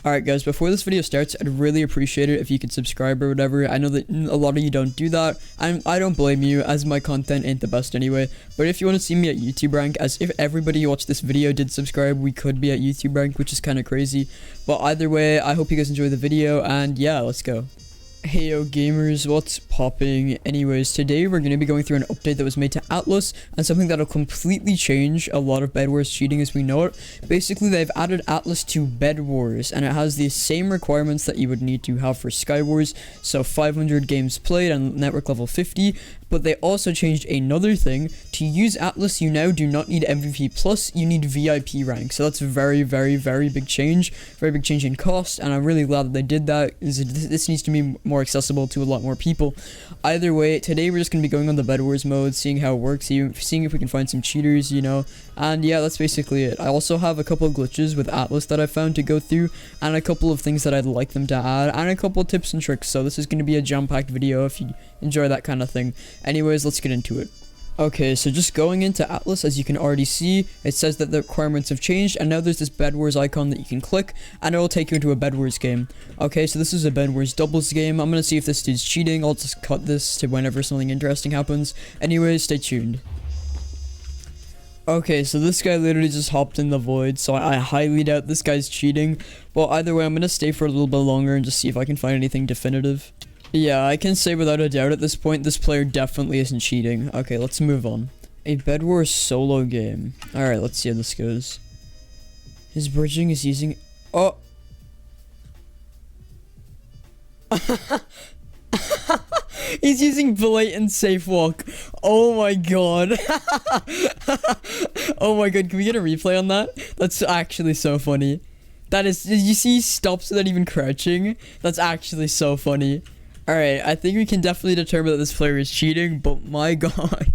Alright guys, before this video starts, I'd really appreciate it if you could subscribe or whatever. I know that a lot of you don't do that, and I don't blame you, as my content ain't the best anyway. But if you want to see me at YouTube rank, as if everybody who watched this video did subscribe, we could be at YouTube rank, which is kind of crazy. But either way, I hope you guys enjoy the video, and yeah, let's go. Hey yo gamers, what's popping? Anyways, today we're going to be going through an update that was made to Atlas and something that'll completely change a lot of Bedwars cheating as we know it. Basically, they've added Atlas to Bedwars and it has the same requirements that you would need to have for Skywars, so 500 games played and network level 50. But they also changed another thing. To use Atlas, you now do not need MVP plus, you need VIP rank. So that's a very big change. Very big change in cost, and I'm really glad that they did that. This needs to be more accessible to a lot more people. Either way, today we're just going to be going on the Bedwars mode, seeing how it works, seeing if we can find some cheaters, you know. And yeah, that's basically it. I also have a couple of glitches with Atlas that I found to go through, and a couple of things that I'd like them to add, and a couple of tips and tricks. So this is going to be a jam-packed video if you enjoy that kind of thing. Anyways, let's get into it. Okay, so just going into Atlas, as you can already see, it says that the requirements have changed, and now there's this Bedwars icon that you can click, and it will take you into a Bedwars game. Okay, so this is a Bedwars doubles game. I'm gonna see if this dude's cheating. I'll just cut this to whenever something interesting happens. Anyways, stay tuned. Okay, so this guy literally just hopped in the void, so I highly doubt this guy's cheating. But either way, I'm gonna stay for a little bit longer and just see if I can find anything definitive. Yeah, I can say without a doubt at this point, this player definitely isn't cheating. Okay, let's move on. A Bedwars solo game. Alright, let's see how this goes. His bridging is using... Oh! He's using blatant safe walk. Oh my god. Oh my god, can we get a replay on that? That's actually so funny. That is... Did you see he stops without even crouching? That's actually so funny. Alright, I think we can definitely determine that this player is cheating, but my god.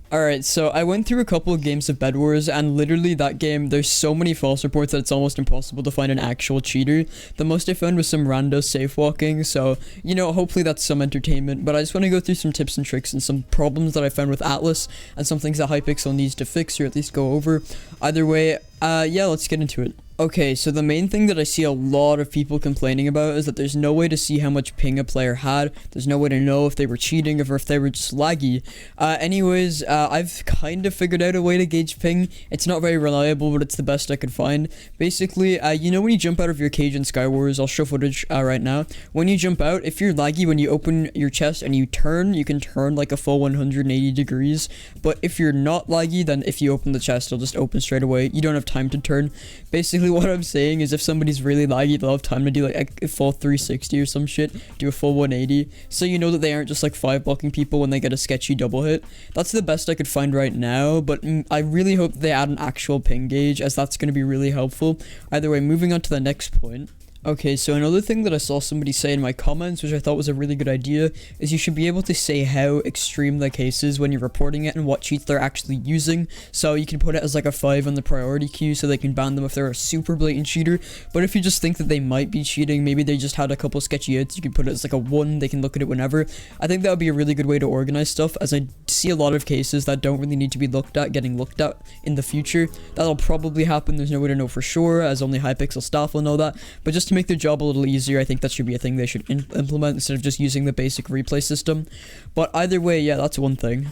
Alright, so I went through a couple of games of Bedwars, and literally that game, there's so many false reports that it's almost impossible to find an actual cheater. The most I found was some rando safe walking, so, you know, hopefully that's some entertainment. But I just want to go through some tips and tricks and some problems that I found with Atlas, and some things that Hypixel needs to fix, or at least go over. Either way, yeah, let's get into it. Okay, so the main thing that I see a lot of people complaining about is that there's no way to see how much ping a player had. There's no way to know if they were cheating or if they were just laggy. Anyways, I've kind of figured out a way to gauge ping. It's not very reliable, but it's the best I could find. Basically, you know when you jump out of your cage in Skywars, I'll show footage right now. When you jump out, if you're laggy, when you open your chest and you can turn like a full 180 degrees. But if you're not laggy, then if you open the chest, it'll just open straight away. You don't have time to turn. Basically, what I'm saying is if somebody's really laggy, they'll have time to do like a full 360 or some shit, do a full 180, so you know that they aren't just like 5-blocking people when they get a sketchy double hit. That's the best I could find right now, but I really hope they add an actual ping gauge, as that's going to be really helpful. Either way, moving on to the next point. Okay, so another thing that I saw somebody say in my comments, which I thought was a really good idea, is you should be able to say how extreme the case is when you're reporting it and what cheats they're actually using. So you can put it as like a 5 on the priority queue so they can ban them if they're a super blatant cheater. But if you just think that they might be cheating, maybe they just had a couple sketchy hits, you can put it as like a 1, they can look at it whenever. I think that would be a really good way to organize stuff, as I see a lot of cases that don't really need to be looked at getting looked at in the future. That'll probably happen, there's no way to know for sure, as only Hypixel staff will know that. But just to make their job a little easier, I think that should be a thing they should implement instead of just using the basic replay system. But either way, yeah, that's one thing.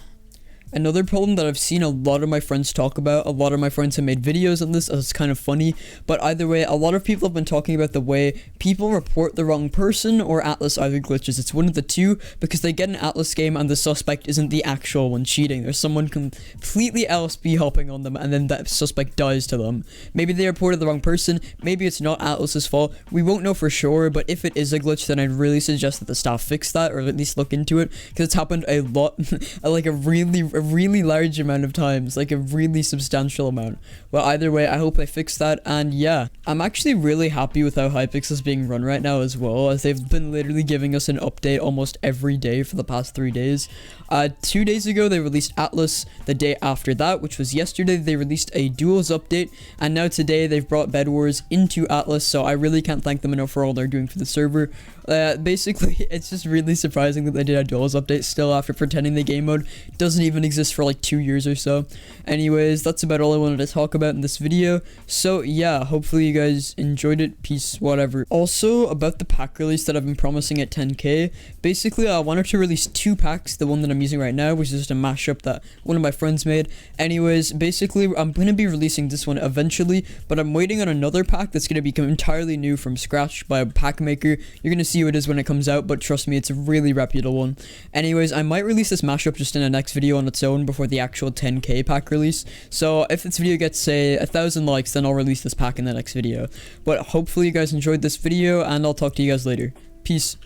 Another problem that I've seen a lot of my friends talk about, a lot of my friends have made videos on this, it's kind of funny, but either way, a lot of people have been talking about the way people report the wrong person or Atlas either glitches. It's one of the two, because they get an Atlas game and the suspect isn't the actual one cheating. There's someone completely LSB hopping on them and then that suspect dies to them. Maybe they reported the wrong person, maybe it's not Atlas's fault, we won't know for sure, but if it is a glitch, then I'd really suggest that the staff fix that, or at least look into it, because it's happened a lot, like a really large amount of times, like a really substantial amount. Well, either way, I hope they fix that, and yeah, I'm actually really happy with how Hypixel is being run right now as well, as they've been literally giving us an update almost every day for the past 3 days. 2 days ago, they released Atlas. The day after that, which was yesterday, they released a duels update, and now today they've brought Bedwars into Atlas, so I really can't thank them enough for all they're doing for the server. Basically, it's just really surprising that they did a duels update still after pretending the game mode doesn't even exist for like 2 years or so. Anyways, that's about all I wanted to talk about in this video. So yeah, hopefully you guys enjoyed it. Peace, whatever. Also, about the pack release that I've been promising at 10k, basically I wanted to release 2 packs, the one that I'm using right now, which is just a mashup that one of my friends made. Anyways, basically I'm going to be releasing this one eventually, but I'm waiting on another pack that's going to become entirely new from scratch by a pack maker. You're going to see who it is when it comes out, but trust me, it's a really reputable one. Anyways, I might release this mashup just in a next video on its own before the actual 10k pack release. So if this video gets, say, 1,000 likes, then I'll release this pack in the next video. But hopefully you guys enjoyed this video, and I'll talk to you guys later. Peace.